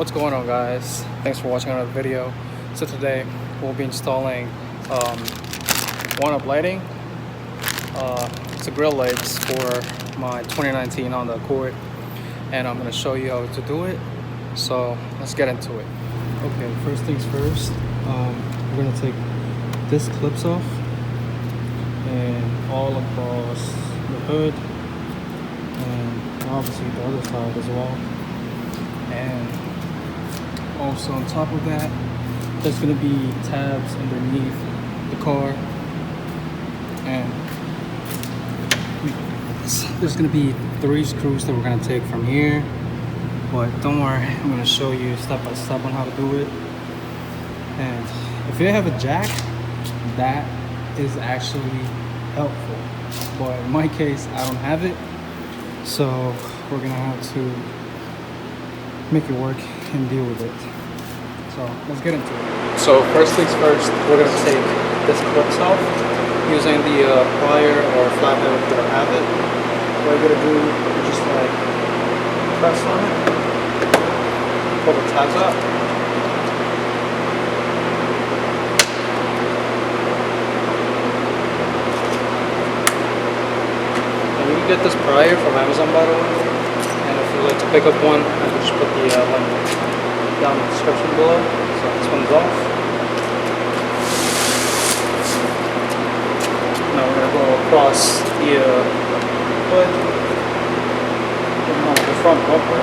What's going on, guys? Thanks for watching another video. So today we'll be installing Oneuplighting. It's a grill lights for my 2019 Honda Accord, and I'm going to show you how to do it. So let's get into it. Okay, first things first, we're going to take this clips off and all across the hood, and obviously the other side as well. And also on top of that, there's going to be tabs underneath the car, and there's going to be 3 screws that we're going to take from here. But don't worry, I'm going to show you step by step on how to do it. And if you have a jack, that is actually helpful. But in my case, I don't have it, so we're going to have to make it work and deal with it. So let's get into it. So first things first, we're going to take this clips off using the plier or flathead if you don't have it. What you're going to do is just like press on it, pull the tabs up, and you can get this plier from Amazon, by the way. And if you'd like to pick up one, I can just put the link down in the description below. So this one's off. Now we're going to go across the hood, the front bumper.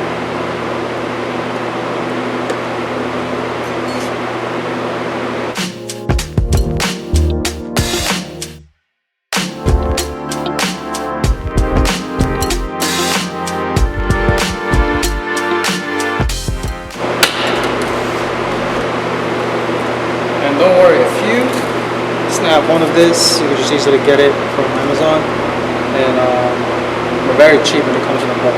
Don't worry, if you snap one of this, you can just easily get it from Amazon, and they're very cheap when it comes in a bulk.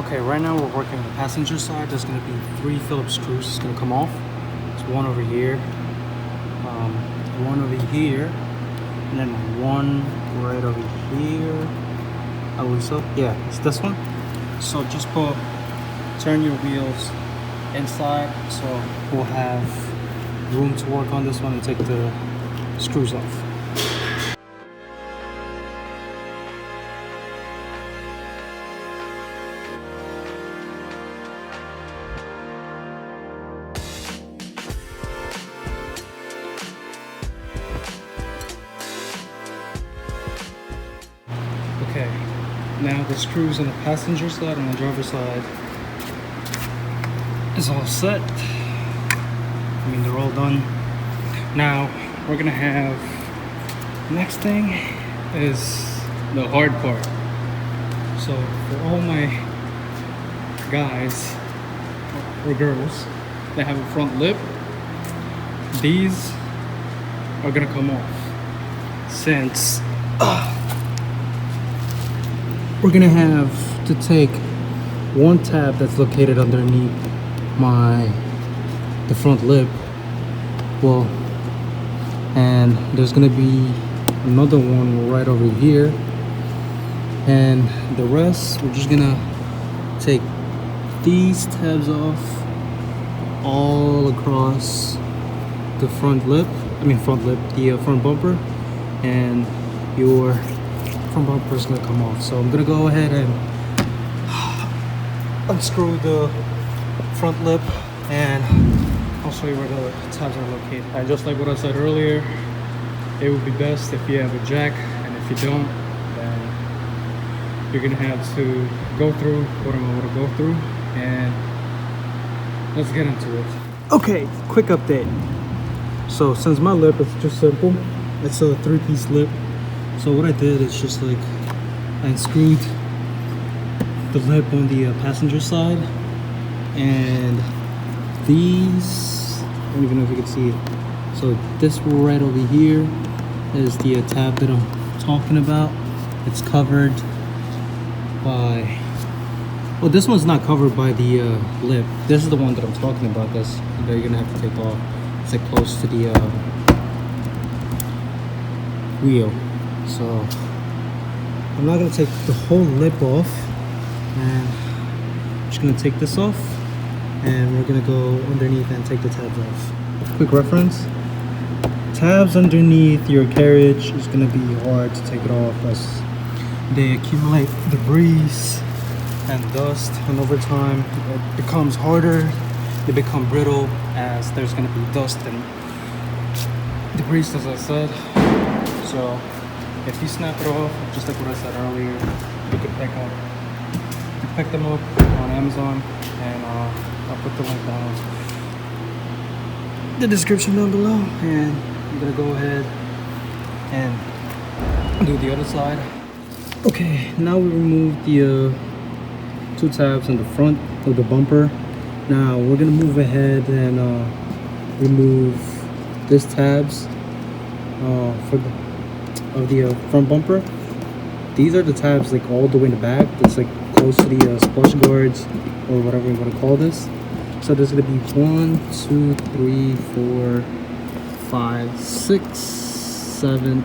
Okay, right now we're working on the passenger side. There's going to be 3 Phillips screws that's going to come off. There's one over here, one over here, and then one right over here. I believe so. Yeah, it's this one. So just turn your wheels inside, so we'll have room to work on this one and take the screws off. Okay, now the screws on the passenger side and the driver's side is all set. I mean, they're all done. Now we're gonna have, next thing is the hard part. So for all my guys or girls that have a front lip, these are gonna come off, since we're gonna have to take one tab that's located underneath the front lip, well, and there's gonna be another one right over here, and the rest we're just gonna take these tabs off all across the front bumper, and your front bumper is going to come off. So I'm going to go ahead and unscrew the front lip, and I'll show you where the tabs are located. And just like what I said earlier, it would be best if you have a jack, and if you don't, then you're going to have to go through what I'm going to go through, and let's get into it. Okay, quick update. So since my lip is just simple, it's a 3-piece lip. So what I did is just like I unscrewed the lip on the passenger side, and these, I don't even know if you can see it. So this right over here is the tab that I'm talking about. It's covered by Well, this one's not covered by the lip. This is the one that I'm talking about. That you're gonna have to take off. It's like close to the wheel. So I'm not gonna take the whole lip off, and I'm just gonna take this off, and we're gonna go underneath and take the tabs off. Quick reference: tabs underneath your carriage is gonna be hard to take it off as they accumulate debris and dust, and over time it becomes harder. They become brittle as there's gonna be dust and debris, as I said. So if you snap it off, just like what I said earlier, you can pick them up on Amazon, and I'll put the link down in the description down below. And I'm gonna go ahead and do the other side. Okay, now we remove the two tabs in the front of the bumper. Now we're gonna move ahead and remove this tabs for the front bumper. These are the tabs like all the way in the back. That's like close to the splash guards or whatever you want to call this. So there's gonna be 1, 2, 3, 4, 5, 6, 7,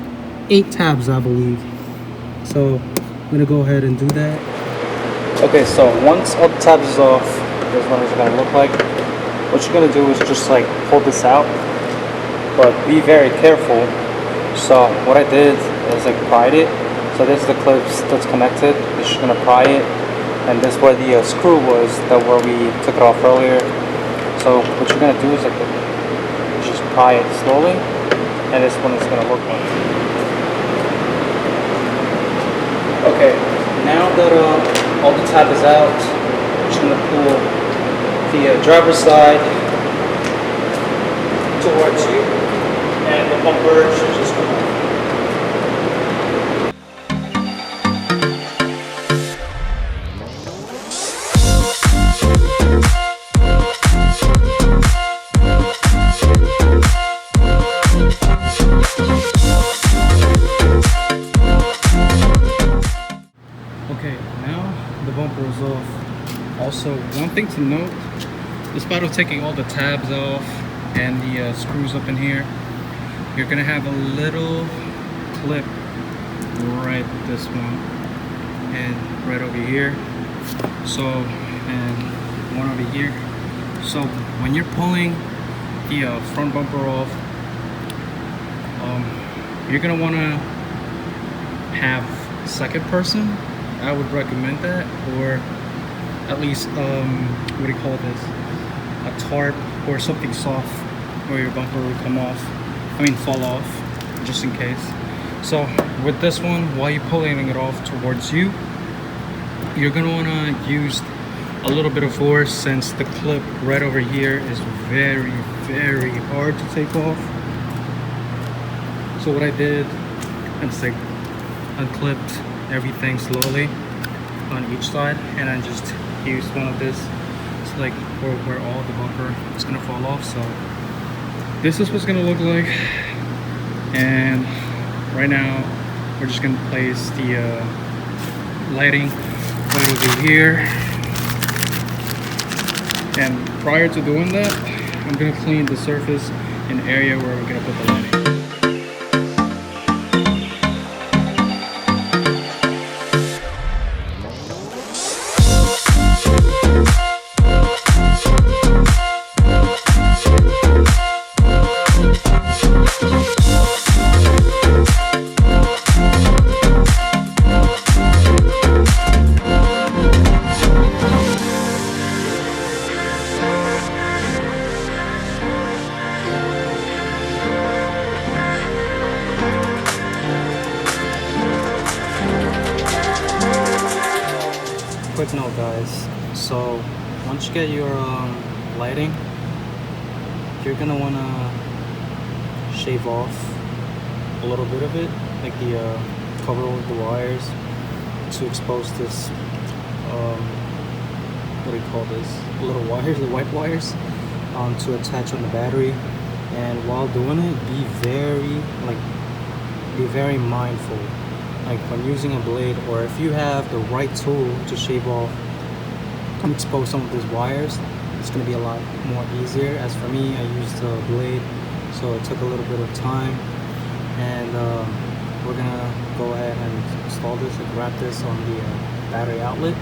8 tabs, I believe. So I'm gonna go ahead and do that. Okay, so once all the tabs is off, here's what it's gonna look like. What you're gonna do is just like pull this out, but be very careful. So what I did is like pried it. So this is the clips that's connected. You're just gonna pry it, and this where the screw was that where we took it off earlier. So what you're gonna do is like just pry it slowly, and this one is gonna look like. Okay, now that all the tab is out, I'm just gonna pull the driver's side towards you, and the bumper should just come off. Okay, now the bumper is off. Also, one thing to note, despite of taking all the tabs off and the screws up in here, you're gonna have a little clip right this one and right over here. So, and one over here. So when you're pulling the front bumper off, you're gonna wanna have second person. I would recommend that, or at least what do you call this, a tarp or something soft where your bumper would come off, fall off, just in case. So with this one, while you're pulling it off towards you, you're gonna wanna use a little bit of force, since the clip right over here is very, very hard to take off. So what I did, I just like unclipped everything slowly on each side, and I just used one of this to like where all the bumper is gonna fall off. So this is what's gonna look like, and right now we're just gonna place the lighting right over here. And prior to doing that, I'm gonna clean the surface and area where we're gonna put the lighting. Quick note, guys, so once you get your lighting, you're gonna want to shave off a little bit of it, like the cover with the wires, to expose this what do you call this, little wires, the white wires, to attach on the battery. And while doing it, be very mindful, like when using a blade, or if you have the right tool to shave off expose some of these wires, it's going to be a lot more easier. As for me, I used a blade, so it took a little bit of time. And we're gonna go ahead and install this and wrap this on the battery outlet.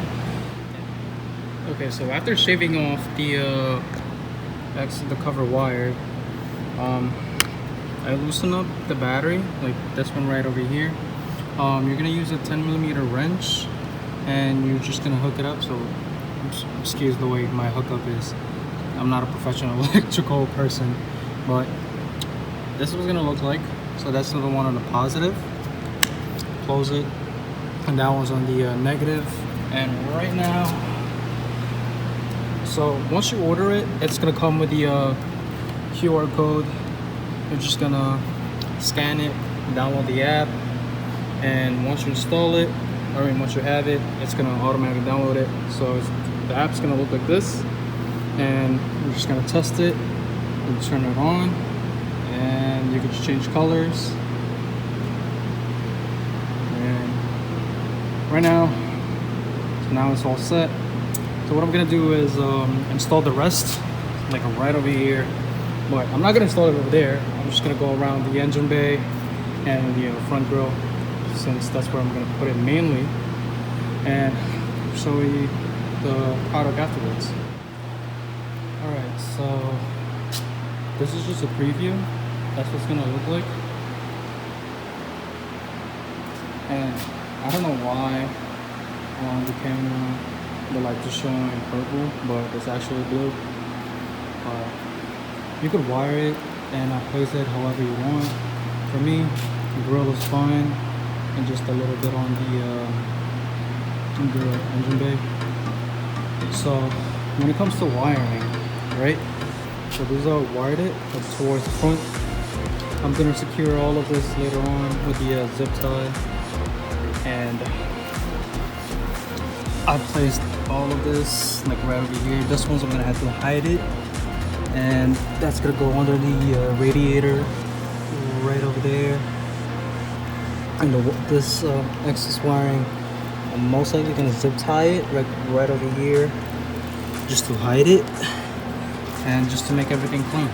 Okay, so after shaving off the cover wire, I loosen up the battery, like this one right over here. You're gonna use a 10mm wrench, and you're just gonna hook it up. So excuse the way my hookup is. I'm not a professional electrical person, but this is what it's gonna look like. So that's the one on the positive. Close it, and that one's on the negative. And right now, so once you order it, it's gonna come with the QR code. You're just gonna scan it, download the app, and once you install it, once you have it, it's gonna automatically download it. So the app's gonna look like this, and you're just gonna test it. You turn it on, and you can just change colors. And right now, so now it's all set. So what I'm gonna do is install the rest, like right over here. But I'm not gonna install it over there. I'm just gonna go around the engine bay and the front grille, since that's where I'm gonna put it mainly, and show you the product afterwards. All right, so this is just a preview. That's what's gonna look like. And I don't know why on the camera the light is showing purple, but it's actually blue. You could wire it and place it however you want. For me, the grill is fine, and just a little bit on the engine bay. So when it comes to wiring, right? So these are wired it towards the front. I'm gonna secure all of this later on with the zip tie, and I placed all of this like right over here. This one's I'm gonna have to hide it, and that's gonna go under the radiator right over there. And this excess wiring, I'm most likely gonna zip tie it right over here, just to hide it and just to make everything clean.